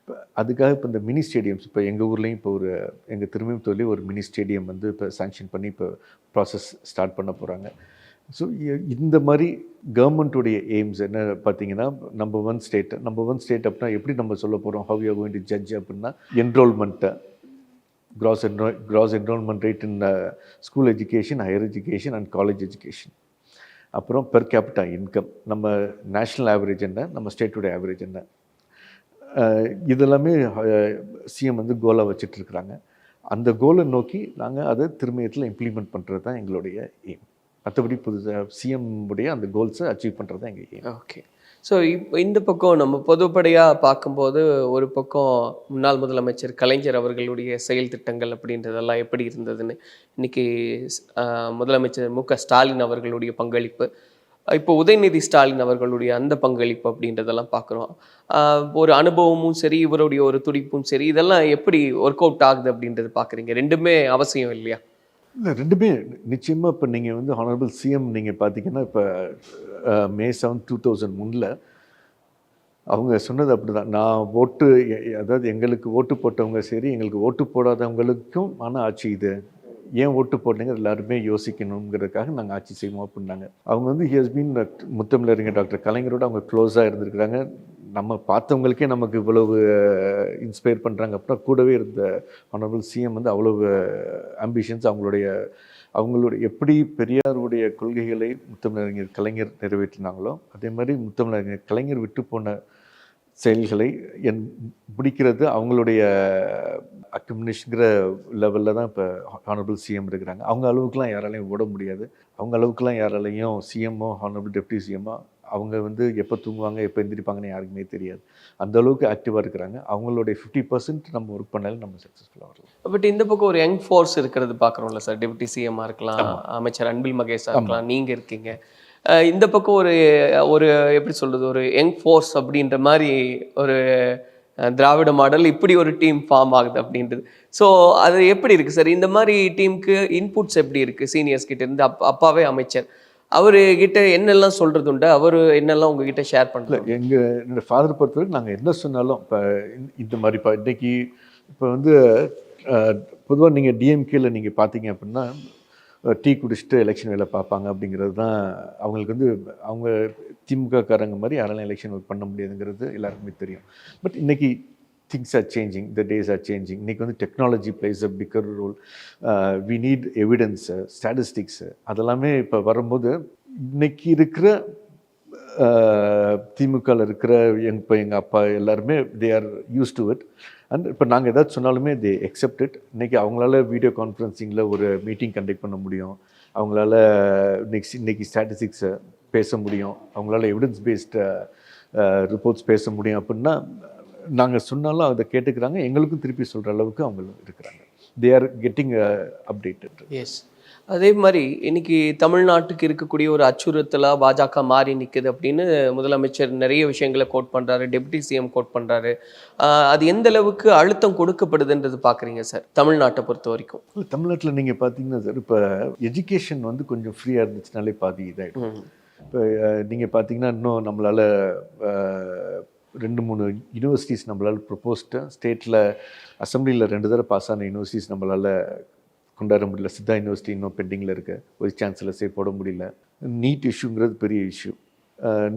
இப்போ அதுக்காக இப்போ இந்த மினி ஸ்டேடியம்ஸ் இப்போ எங்கள் ஊர்லேயும் இப்போ எங்கள் திருமயத்தூர்லேயும் ஒரு மினி ஸ்டேடியம் வந்து இப்போ சாங்ஷன் பண்ணி இப்போ ப்ராசஸ் ஸ்டார்ட் பண்ண போகிறாங்க. ஸோ இந்த மாதிரி கவர்மெண்ட்டுடைய எய்ம்ஸ் என்ன பார்த்தீங்கன்னா, நம்பர் ஒன் ஸ்டேட் அப்படின்னா எப்படி நம்ம சொல்ல போகிறோம், how you are going to judge அப்படின்னா என்ரோல்மெண்ட்டை, gross enrolment rate in school education, higher education and college education, அப்புறம் பெர் கேபிட்டா இன்கம், நம்ம நேஷ்னல் ஆவரேஜ் என்ன, நம்ம ஸ்டேட்டுடைய ஆவரேஜ் என்ன, இதெல்லாமே சிஎம் வந்து கோலாக வச்சிட்ருக்குறாங்க. அந்த கோலை நோக்கி நாங்கள் அதை திருமயத்தில் இம்ப்ளிமெண்ட் பண்ணுறது தான் எங்களுடைய எய்ம். மற்றபடி புதுசாக சிஎம் உடைய அந்த கோல்ஸை அச்சீவ் பண்ணுறது தான் எங்கள் எய்ம். ஓகே. ஸோ இப்போ இந்த பக்கம் நம்ம பொதுப்படையாக பார்க்கும்போது ஒரு பக்கம் முன்னாள் முதலமைச்சர் கலைஞர் அவர்களுடைய செயல் திட்டங்கள் அப்படின்றதெல்லாம் எப்படி இருந்ததுன்னு, இன்றைக்கி முதலமைச்சர் மு.க. ஸ்டாலின் அவர்களுடைய பங்களிப்பு, இப்போ உதயநிதி ஸ்டாலின் அவர்களுடைய அந்த பங்களிப்பு அப்படின்றதெல்லாம் பார்க்குறோம். ஒரு அனுபவமும் சரி, இவருடைய ஒரு துடிப்பும் சரி, இதெல்லாம் எப்படி ஒர்க் அவுட் ஆகுது அப்படின்றது பார்க்குறீங்க? ரெண்டுமே அவசியம் இல்லையா? இல்லை ரெண்டுமே நிச்சயமாக. இப்போ நீங்கள் வந்து ஹானரபிள் சிஎம் நீங்கள் பார்த்தீங்கன்னா இப்போ May 7, 2001 அவங்க சொன்னது அப்படி தான். நான் ஓட்டு அதாவது எங்களுக்கு ஓட்டு போட்டவங்க சரி, எங்களுக்கு ஓட்டு போடாதவங்களுக்கும் ஆட்சி இது. ஏன் ஓட்டு போட்டீங்க எல்லாருமே யோசிக்கணுங்கிறதுக்காக நாங்கள் ஆட்சி செய்வோம் அப்படின்னாங்க. அவங்க வந்து ஹி ஹஸ் பீன் முத்தமிழறிஞர் டாக்டர் கலைஞரோட அவங்க க்ளோஸாக இருந்திருக்கிறாங்க. நம்ம பார்த்தவங்களுக்கே நமக்கு இவ்வளவு இன்ஸ்பயர் பண்ணுறாங்க அப்படின்னா கூடவே இருந்த ஹானரபிள் சிஎம் வந்து அவ்வளவு ஆம்பிஷன்ஸ் அவங்களுடைய எப்படி பெரியாருடைய கொள்கைகளை முத்தமிழறிஞர் கலைஞர் நிறைவேற்றினாங்களோ அதே மாதிரி முத்தமிழறிஞர் கலைஞர் விட்டு போன செயல்களை பிடிக்கிறது அவங்களுடைய அக்யூமினேஷன்கிற லெவலில் தான் இப்போ ஹானரபிள் சிஎம் இருக்கிறாங்க. அவங்க அளவுக்குலாம் யாராலையும் ஓட முடியாது. அவங்க அளவுக்குலாம் யாராலையும் சிஎம்மோ ஹானரபிள் டெப்டி சிஎம்மோ அவங்க வந்து எப்போ தூங்குவாங்க எப்போ எந்திரிப்பாங்கன்னு யாருக்குமே தெரியாது. அந்த அளவுக்கு ஆக்டிவாக இருக்கிறாங்க. அவங்களுடைய 50% நம்ம ஒர்க் பண்ணாலும் நம்ம சக்ஸஸ்ஃபுல்லாக வரலாம். பட் இந்த பக்கம் ஒரு யங் ஃபோர்ஸ் இருக்கிறது பார்க்குறோம்ல சார். டெப்டி சிஎம்மாக இருக்கலாம், அமைச்சர் அன்பில் மகேஷாக இருக்கலாம், நீங்கள் இருக்கீங்க. இந்த பக்கம் ஒரு ஒரு எப்படி சொல்கிறது, ஒரு யங் ஃபோர்ஸ் அப்படின்ற மாதிரி ஒரு திராவிட மாடல் இப்படி ஒரு டீம் ஃபார்ம் ஆகுது அப்படின்றது. ஸோ அது எப்படி இருக்குது சார்? இந்த மாதிரி டீமுக்கு இன்புட்ஸ் எப்படி இருக்குது சீனியர்ஸ் கிட்ட இருந்து? அப்பாவே அமைச்சர், அவர்கிட்ட என்னெல்லாம் சொல்கிறது உண்டு? அவர் என்னெல்லாம் உங்ககிட்ட ஷேர் பண்ணல? என்னோடய ஃபாதர் பொறுத்தவரைக்கும் நாங்கள் என்ன சொன்னாலும் இப்போ இந்த மாதிரி இன்றைக்கி இப்போ வந்து பொதுவாக நீங்கள் டிஎம்கேல நீங்கள் பார்த்தீங்க அப்படின்னா டீ குடிச்சிட்டு எலெக்ஷன் வேலை பார்ப்பாங்க அப்படிங்கிறது தான் அவங்களுக்கு வந்து அவங்க திமுககாரங்க மாதிரி யாராலும் எலெக்ஷன் ஒர்க் பண்ண முடியாதுங்கிறது எல்லாருக்குமே தெரியும். பட் இன்றைக்கி things are changing, the days are changing. இன்றைக்கி வந்து technology plays a bigger role. We need evidence, statistics அதெல்லாமே இப்போ வரும்போது இன்றைக்கி இருக்கிற திமுகவில் இருக்கிற எங்கள் அப்பா எல்லாருமே they are use to it. And இப்போ நாங்கள் ஏதாச்சும் சொன்னாலுமே தே அக்செப்ட் இட். இன்றைக்கி அவங்களால வீடியோ கான்ஃபரன்சிங்கில் ஒரு மீட்டிங் கண்டக்ட் பண்ண முடியும். அவங்களால இன்றைக்கி ஸ்டாட்டிஸ்டிக்ஸை பேச முடியும். அவங்களால எவிடன்ஸ் பேஸ்டு ரிப்போர்ட்ஸ் பேச முடியும். அப்படின்னா நாங்கள் சொன்னாலும் அதை கேட்டுக்கிறாங்க. எங்களுக்கும் திருப்பி சொல்கிற அளவுக்கு அவங்க இருக்கிறாங்க. They are getting updated. Yes. அதே மாதிரி இன்னைக்கு தமிழ்நாட்டுக்கு இருக்கக்கூடிய ஒரு அச்சுறுத்தலாக பாஜக மாறி நிற்குது அப்படின்னு முதலமைச்சர் நிறைய விஷயங்களை கோட் பண்ணுறாரு, டெப்டி சிஎம் கோட் பண்ணுறாரு. அது எந்த அளவுக்கு அழுத்தம் கொடுக்கப்படுதுன்றது பார்க்குறீங்க சார் தமிழ்நாட்டை பொறுத்த வரைக்கும்? தமிழ்நாட்டில் நீங்கள் பார்த்தீங்கன்னா சார் இப்போ எஜுகேஷன் வந்து கொஞ்சம் ஃப்ரீயாக இருந்துச்சுனாலே பாதி இதாகிடும். இப்போ நீங்கள் பார்த்தீங்கன்னா இன்னும் நம்மளால் 2-3 யூனிவர்சிட்டிஸ் நம்மளால் ப்ரொப்போஸ்டு ஸ்டேட்டில் அசம்பிளியில் 2 தடவை பாஸ் ஆன யூனிவர்சிட்டிஸ் நம்மளால் கொண்டாட முடியல. சித்தா யூனிவர்சிட்டி இன்னும் பெண்டிங்கில் இருக்குது. வைஸ் சான்சலர்ஸே போட முடியல. நீட் இஷ்யூங்கிறது பெரிய இஷ்யூ.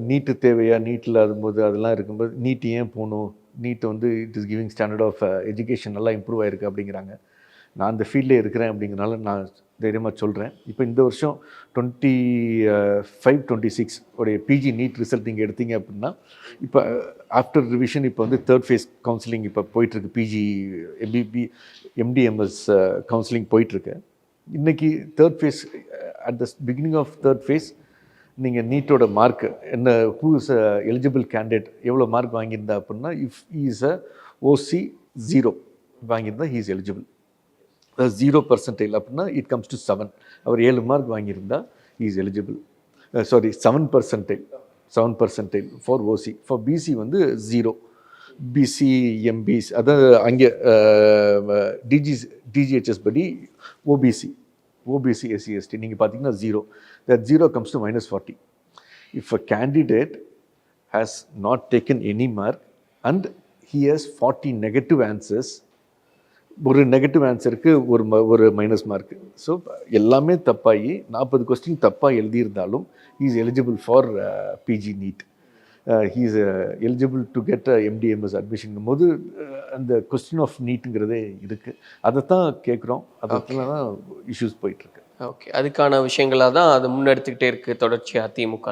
நீட்டு தேவையா, நீட் இல்லாத போது அதெல்லாம் இருக்கும்போது நீட் ஏன் போகணும், நீட் வந்து it is giving standard of education நல்லா இம்ப்ரூவ் ஆகிருக்கு அப்படிங்கிறாங்க. நான் அந்த ஃபீல்டில் இருக்கிறேன் அப்படிங்கிறனால நான் தைரியமாக சொல்கிறேன். இப்போ இந்த வருஷம் 25-26 உடைய பிஜி நீட் ரிசல்ட் நீங்கள் எடுத்தீங்க அப்படின்னா இப்போ ஆஃப்டர் ரிவிஷன் இப்போ வந்து 3rd phase கவுன்சிலிங் இப்போ போயிட்டுருக்கு. பிஜி எம்டிஎம்எஸ் கவுன்சிலிங் போயிட்டுருக்கு. இன்றைக்கி 3rd phase at the beginning of 3rd phase நீங்கள் நீட்டோட மார்க்கு என்ன, who is a eligible candidate எவ்வளோ மார்க் வாங்கியிருந்தா அப்படின்னா இஃப் இஸ் அ OC 0 வாங்கியிருந்தா ஹீ இஸ் எலிஜிபிள். 0% அப்படின்னா இட் கம்ஸ் டு 7. அவர் 7 மார்க் வாங்கியிருந்தா he is eligible. Sorry 7% for OC. For BC வந்து 0. BC MBs அதாவது அங்கே DGHS படி OBC SC ST நீங்கள் பார்த்தீங்கன்னா 0. that 0 comes to -40. if a candidate has not taken any mark and he has 40 negative answers, ஒரு நெகட்டிவ் ஆன்சருக்கு ஒரு மைனஸ் மார்க்கு. ஸோ எல்லாமே தப்பாகி 40 கொஸ்டின் தப்பாக எழுதியிருந்தாலும் he is eligible for PG NEET. He is eligible to get MDMS admission போது அந்த கொஸ்டின் ஆஃப் நீட்டுங்கிறதே இருக்குது. அதைத்தான் கேட்குறோம். அதற்குள்ள தான் இஷ்யூஸ் போயிட்டுருக்கு. ஓகே, அதுக்கான விஷயங்களாக தான் அது முன்னெடுத்துக்கிட்டே இருக்குது தொடர்ச்சியாக திமுக.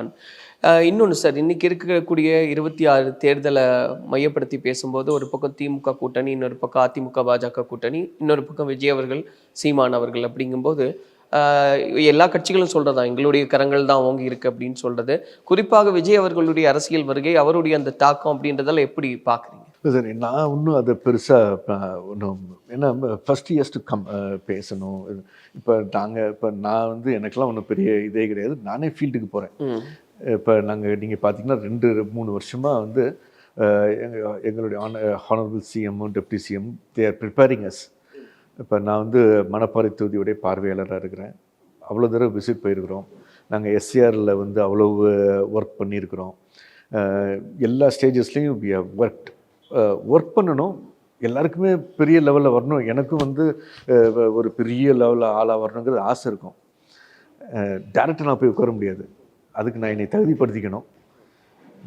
இன்னொன்று சார், இன்றைக்கி இருக்கக்கூடிய 26 தேர்தலை மையப்படுத்தி பேசும்போது ஒரு பக்கம் திமுக கூட்டணி, இன்னொரு பக்கம் அதிமுக பாஜக கூட்டணி, இன்னொரு பக்கம் விஜய் அவர்கள் சீமான் அவர்கள் அப்படிங்கும்போது எல்லா கட்சிகளும் சொல்கிறதா எங்களுடைய கரங்கள் தான் ஓங்கி இருக்குது அப்படின்னு சொல்கிறது. குறிப்பாக விஜய் அவர்களுடைய அரசியல் வருகை, அவருடைய அந்த தாக்கம் அப்படின்றதெல்லாம் எப்படி பார்க்குறீங்க? சரி, நான் இன்னும் அதை பெருசாக ஒன்றும் ஏன்னா ஃபஸ்ட் இயர்ஸ் டு கம் பேசணும். இப்போ நான் வந்து எனக்கெல்லாம் ஒன்றும் பெரிய இதே கிடையாது. நானே ஃபீல்டுக்கு போகிறேன். இப்போ நீங்கள் பார்த்தீங்கன்னா 2-3 வருஷமாக வந்து எங்களுடைய ஹானரபிள் சிஎம்மும் deputy CM they are preparing as இப்போ நான் வந்து மணப்பாறை தொகுதியுடைய பார்வையாளராக இருக்கிறேன். அவ்வளோ தடவை விசிட் போயிருக்கிறோம். நாங்கள் எஸ்சிஆரில் வந்து அவ்வளோ ஒர்க் பண்ணியிருக்கிறோம். எல்லா ஸ்டேஜஸ்லேயும் வி ஹவ் ஒர்க்ட். ஒர்க் பண்ணணும், எல்லாருக்குமே பெரிய லெவலில் வரணும். எனக்கும் வந்து ஒரு பெரிய லெவலில் ஆளாக வரணுங்கிறது ஆசை இருக்கும். டேரக்டாக நான் போய் உட்கார முடியாது. அதுக்கு நான் என்னை தகுதிப்படுத்திக்கணும்.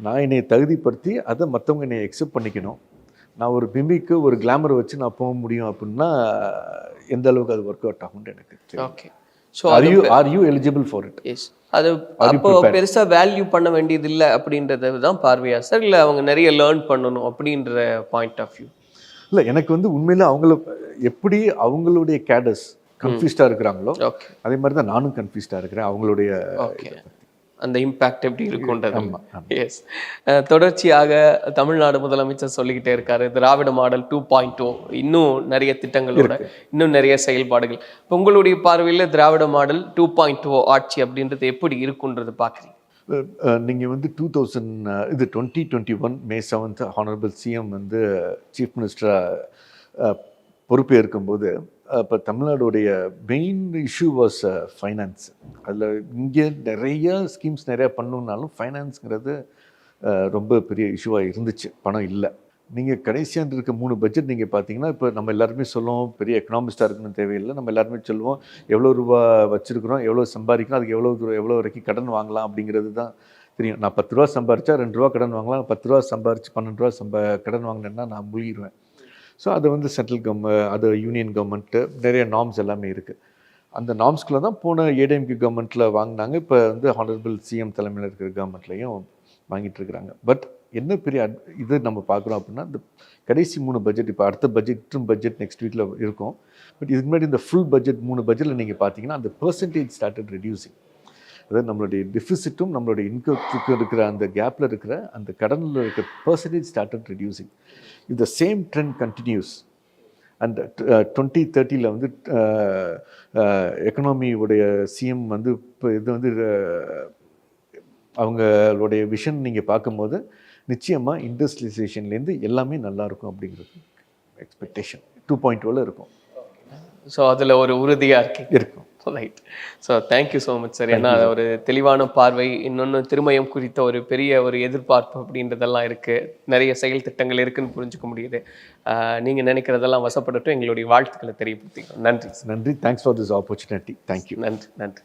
நான் என்னை தகுதிப்படுத்தி அதை மற்றவங்க என்னை எக்ஸெப்ட் பண்ணிக்கணும். நான் ஒரு பிம்பிக்கு ஒரு கிளாமரை வச்சு நான் போக முடியும் அப்படின்னா எந்த அளவுக்கு அது ஒர்க் அவுட் ஆகும்னு எனக்கு தெரியும். Okay. So are you eligible for it? Yes, அது அப்போ பெருசா வேல்யூ பண்ண வேண்டியது இல்லை அப்படின்றது தான் பார்வையா சார், இல்லை அவங்க நிறைய லேர்ன் பண்ணணும் அப்படின்ற பாயிண்ட் ஆஃப் வியூ? இல்லை, எனக்கு வந்து உண்மையில் எப்படி அவங்களுடைய கேடர்ஸ் கன்ஃபியூஸ்டாக இருக்கிறாங்களோ அதே மாதிரி தான் நானும் கன்ஃபியூஸ்டாக இருக்கிறேன் அவங்களுடைய. ஓகே, அந்த இம்பேக்ட் எப்படி இருக்குன்றது. எஸ், தொடர்ச்சியாக தமிழ்நாடு முதலமைச்சர் சொல்லிக்கிட்டே இருக்காரு திராவிட மாடல் 2.0, இன்னும் நிறைய திட்டங்களோட இன்னும் நிறைய செயல்பாடுகள். இப்போ உங்களுடைய பார்வையில் திராவிட மாடல் 2.0 ஆட்சி அப்படின்றது எப்படி இருக்குன்றது பார்க்குறீங்க? நீங்கள் வந்து 2021 May 7 ஹானரபிள் சிஎம் வந்து சீஃப் மினிஸ்டராக பொறுப்பேற்கும்போது இப்போ தமிழ்நாடுடைய மெயின் இஷ்யூ வாஸ் ஃபைனான்ஸ். அதில் இங்கே நிறைய ஸ்கீம்ஸ் நிறையா பண்ணணுன்னாலும் ஃபைனான்ஸுங்கிறது ரொம்ப பெரிய இஷ்யூவாக இருந்துச்சு. பணம் இல்லை. நீங்கள் கடைசியாக இருக்க 3 பட்ஜெட் நீங்கள் பார்த்தீங்கன்னா, இப்போ நம்ம எல்லாருமே சொல்லுவோம் பெரிய எக்கனாமிஸ்டாக இருக்கணும்னு தேவையில்லை. நம்ம எல்லாருமே சொல்லுவோம் எவ்வளோ ரூபா வச்சுருக்கிறோம், எவ்வளோ சம்பாதிக்கிறோம், அதுக்கு எவ்வளோ வரைக்கும் கடன் வாங்கலாம் அப்படிங்கிறது தான் தெரியும். நான் 10 ரூபா சம்பாரிச்சா 2 ரூபா கடன் வாங்கலாம். 10 ரூபா சம்பாரிச்சு 12 ரூபா கடன் வாங்கினேன்னா நான் முழுகிடுவேன். ஸோ அது வந்து சென்ட்ரல் அது யூனியன் கவர்மெண்ட்டு நிறைய நார்ம்ஸ் எல்லாமே இருக்குது. அந்த நார்ம்ஸ்குள்ளே தான் போன ஏடிஎம்கே கவர்மெண்ட்டில் வாங்கினாங்க. இப்போ வந்து ஹானரபிள் சிஎம் தலைமையில் இருக்கிற கவர்மெண்ட்லேயும் வாங்கிட்டு இருக்கிறாங்க. பட் என்ன பெரிய இது நம்ம பார்க்குறோம் அப்படின்னா, இந்த கடைசி 3 பட்ஜெட், இப்போ அடுத்த பட்ஜெட் நெக்ஸ்ட் வீக்கில் இருக்கும். பட் இதுக்கு முன்னாடி இந்த ஃபுல் பட்ஜெட் 3 பட்ஜெட்டில் நீங்கள் பார்த்தீங்கன்னா அந்த பெர்சன்டேஜ் ஸ்டார்டட் ரெடியூசிங். அதாவது நம்மளுடைய டெஃபிசிட்டும் நம்மளுடைய இன்கத்துக்கு இருக்கிற அந்த கேப்பில் இருக்கிற அந்த கடனில் இருக்கிற percentage started reducing. If the same trend continues and 2030 வந்து எக்கனாமியோடைய சிஎம் வந்து இப்போ இது வந்து அவங்களுடைய விஷன் நீங்கள் பார்க்கும்போது நிச்சயமாக இண்டஸ்ட்ரியலைசேஷன்லேருந்து எல்லாமே நல்லாயிருக்கும் அப்படிங்கிறது எக்ஸ்பெக்டேஷன் 2.0 இருக்கும். ஸோ அதில் ஒரு உறுதியாக இருக்கும். Right. So thank you so much sir. ஏன்னா ஒரு தெளிவான பார்வை, இன்னொன்று திருமயம் குறித்த ஒரு பெரிய ஒரு எதிர்பார்ப்பு அப்படின்றதெல்லாம் இருக்குது, நிறைய செயல் திட்டங்கள் இருக்குதுன்னு புரிஞ்சுக்க முடியுது. நீங்கள் நினைக்கிறதெல்லாம் வசப்படட்டும். எங்களுடைய வாழ்த்துக்களை தெரியப்படுத்திக்கிறோம். நன்றி. நன்றி. Thanks for this opportunity. Thank you. நன்றி.